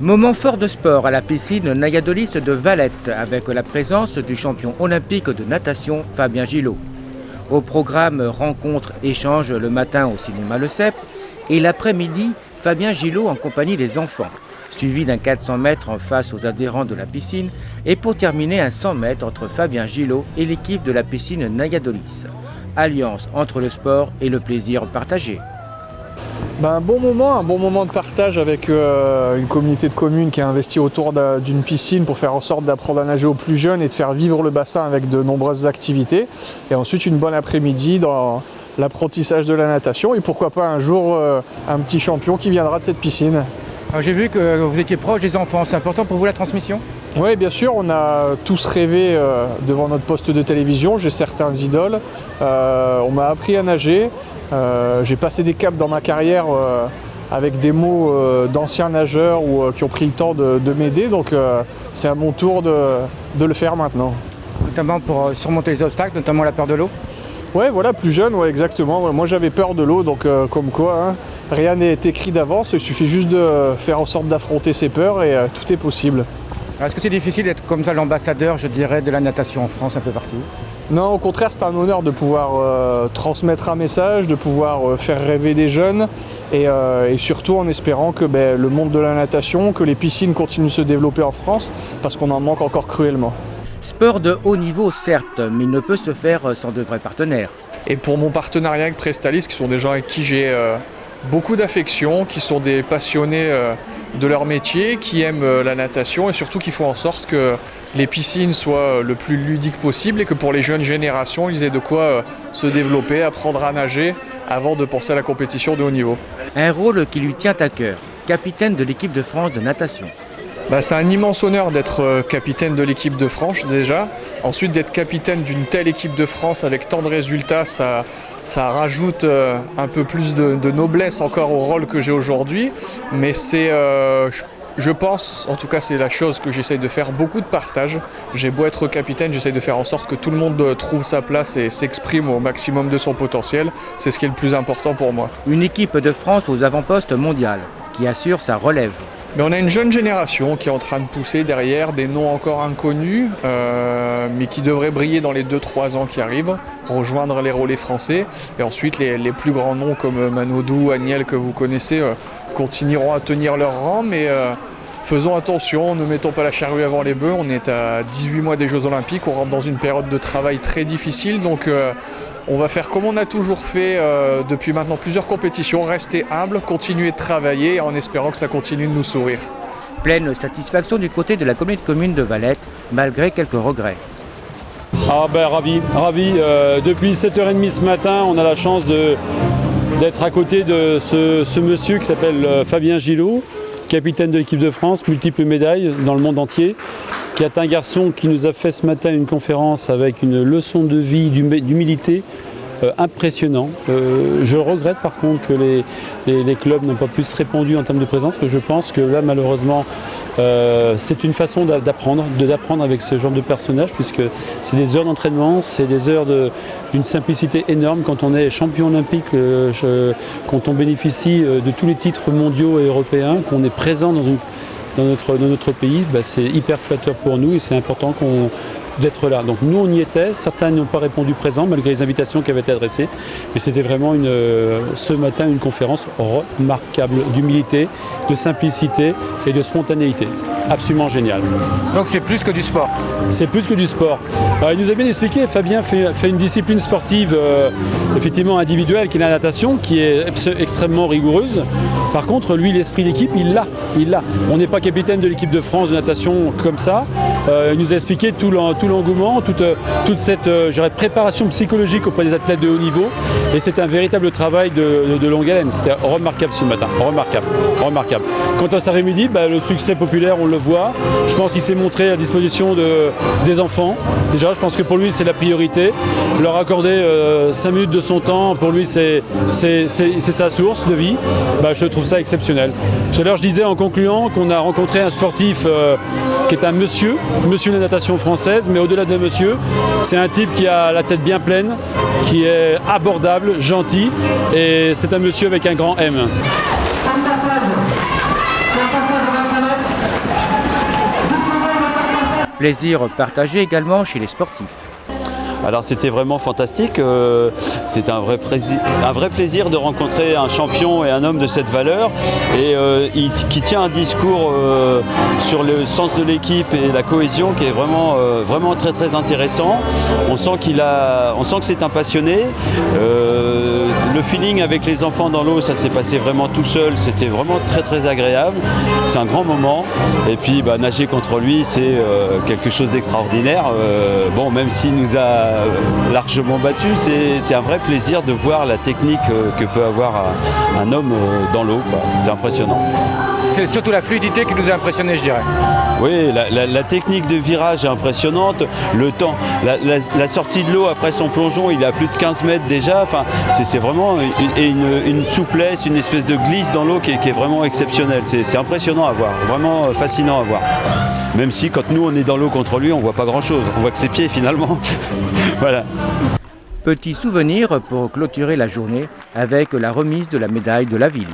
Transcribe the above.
Moment fort de sport à la piscine Nayadolis de Valette avec la présence du champion olympique de natation Fabien Gillot. Au programme rencontre échange le matin au cinéma Le Cep et l'après-midi Fabien Gillot en compagnie des enfants, suivi d'un 400 mètres en face aux adhérents de la piscine et pour terminer un 100 mètres entre Fabien Gillot et l'équipe de la piscine Nayadolis. Alliance entre le sport et le plaisir partagé. Un bon moment de partage avec une communauté de communes qui a investi autour d'une piscine pour faire en sorte d'apprendre à nager aux plus jeunes et de faire vivre le bassin avec de nombreuses activités. Et ensuite une bonne après-midi dans l'apprentissage de la natation et pourquoi pas un jour un petit champion qui viendra de cette piscine. J'ai vu que vous étiez proche des enfants, c'est important pour vous la transmission ? Oui, bien sûr, on a tous rêvé devant notre poste de télévision, j'ai certains idoles, on m'a appris à nager, j'ai passé des caps dans ma carrière avec des mots d'anciens nageurs qui ont pris le temps de m'aider, donc c'est à mon tour de le faire maintenant. Notamment pour surmonter les obstacles, notamment la peur de l'eau ? Ouais, voilà, plus jeune, ouais, exactement. Ouais, moi j'avais peur de l'eau, donc comme quoi, hein, rien n'est écrit d'avance, il suffit juste de faire en sorte d'affronter ses peurs et tout est possible. Est-ce que c'est difficile d'être comme ça l'ambassadeur, je dirais, de la natation en France, un peu partout ? Non, au contraire, c'est un honneur de pouvoir transmettre un message, de pouvoir faire rêver des jeunes et surtout en espérant que le monde de la natation, que les piscines continuent de se développer en France parce qu'on en manque encore cruellement. Sport de haut niveau certes, mais il ne peut se faire sans de vrais partenaires. Et pour mon partenariat avec Prestalis, qui sont des gens avec qui j'ai beaucoup d'affection, qui sont des passionnés de leur métier, qui aiment la natation et surtout qui font en sorte que les piscines soient le plus ludiques possible et que pour les jeunes générations, ils aient de quoi se développer, apprendre à nager avant de penser à la compétition de haut niveau. Un rôle qui lui tient à cœur, capitaine de l'équipe de France de natation. C'est un immense honneur d'être capitaine de l'équipe de France déjà. Ensuite d'être capitaine d'une telle équipe de France avec tant de résultats, ça rajoute un peu plus de noblesse encore au rôle que j'ai aujourd'hui. Mais c'est, je pense, en tout cas c'est la chose que j'essaye de faire, beaucoup de partage. J'ai beau être capitaine, j'essaye de faire en sorte que tout le monde trouve sa place et s'exprime au maximum de son potentiel. C'est ce qui est le plus important pour moi. Une équipe de France aux avant-postes mondiales qui assure sa relève. Mais on a une jeune génération qui est en train de pousser derrière des noms encore inconnus, mais qui devraient briller dans les 2-3 ans qui arrivent, rejoindre les relais français. Et ensuite, les plus grands noms comme Manodou, Agnel que vous connaissez continueront à tenir leur rang. Mais faisons attention, ne mettons pas la charrue avant les bœufs. On est à 18 mois des Jeux Olympiques, on rentre dans une période de travail très difficile. Donc on va faire comme on a toujours fait depuis maintenant plusieurs compétitions, rester humble, continuer de travailler en espérant que ça continue de nous sourire. Pleine satisfaction du côté de la communauté de communes de Valette, malgré quelques regrets. Ravi. Depuis 7h30 ce matin, on a la chance d'être à côté de ce monsieur qui s'appelle Fabien Gillot, capitaine de l'équipe de France, multiples médailles dans le monde entier, qui est un garçon qui nous a fait ce matin une conférence avec une leçon de vie, d'humilité impressionnant. Je regrette par contre que les clubs n'ont pas plus répondu en termes de présence, que je pense que là malheureusement c'est une façon d'apprendre avec ce genre de personnage, puisque c'est des heures d'entraînement, c'est des heures d'une simplicité énorme quand on est champion olympique, quand on bénéficie de tous les titres mondiaux et européens, qu'on est présent dans notre pays, c'est hyper flatteur pour nous et c'est important d'être là. Donc nous on y était, certains n'ont pas répondu présent malgré les invitations qui avaient été adressées, mais c'était vraiment ce matin une conférence remarquable d'humilité, de simplicité et de spontanéité. Absolument génial. Donc c'est plus que du sport ? C'est plus que du sport. Alors, il nous a bien expliqué, Fabien fait une discipline sportive effectivement individuelle qui est la natation, qui est extrêmement rigoureuse. Par contre, lui, l'esprit d'équipe, il l'a. On n'est pas capitaine de l'équipe de France de natation comme ça. Il nous a expliqué tout l'engouement, toute cette préparation psychologique auprès des athlètes de haut niveau. Et c'est un véritable travail de longue haleine. C'était remarquable ce matin, remarquable. Quant à cet après-midi, le succès populaire, on le voit. Je pense qu'il s'est montré à disposition des enfants. Déjà, je pense que pour lui, c'est la priorité. Leur accorder 5 minutes de son temps, pour lui, c'est sa source de vie. Je trouve ça exceptionnel. Tout à l'heure, je disais en concluant qu'on a rencontré un sportif qui est un monsieur de la natation française, mais au-delà de monsieur, c'est un type qui a la tête bien pleine, qui est abordable, gentil, et c'est un monsieur avec un grand M. Un passage de 25 mètres. Plaisir partagé également chez les sportifs. Alors c'était vraiment fantastique, c'est un vrai plaisir de rencontrer un champion et un homme de cette valeur et qui tient un discours sur le sens de l'équipe et la cohésion qui est vraiment très très intéressant. On sent que c'est un passionné. Le feeling avec les enfants dans l'eau, ça s'est passé vraiment tout seul, c'était vraiment très très agréable. C'est un grand moment et puis nager contre lui c'est quelque chose d'extraordinaire. Même s'il nous a largement battu, c'est un vrai plaisir de voir la technique que peut avoir un homme dans l'eau. C'est impressionnant. C'est surtout la fluidité qui nous a impressionnés, je dirais. Oui, la technique de virage est impressionnante. Le temps, la sortie de l'eau après son plongeon, il est à plus de 15 mètres déjà. Enfin, c'est vraiment une souplesse, une espèce de glisse dans l'eau qui est vraiment exceptionnelle. C'est impressionnant à voir, vraiment fascinant à voir. Même si quand nous on est dans l'eau contre lui, on voit pas grand-chose. On voit que ses pieds finalement. Voilà. Petit souvenir pour clôturer la journée avec la remise de la médaille de la ville.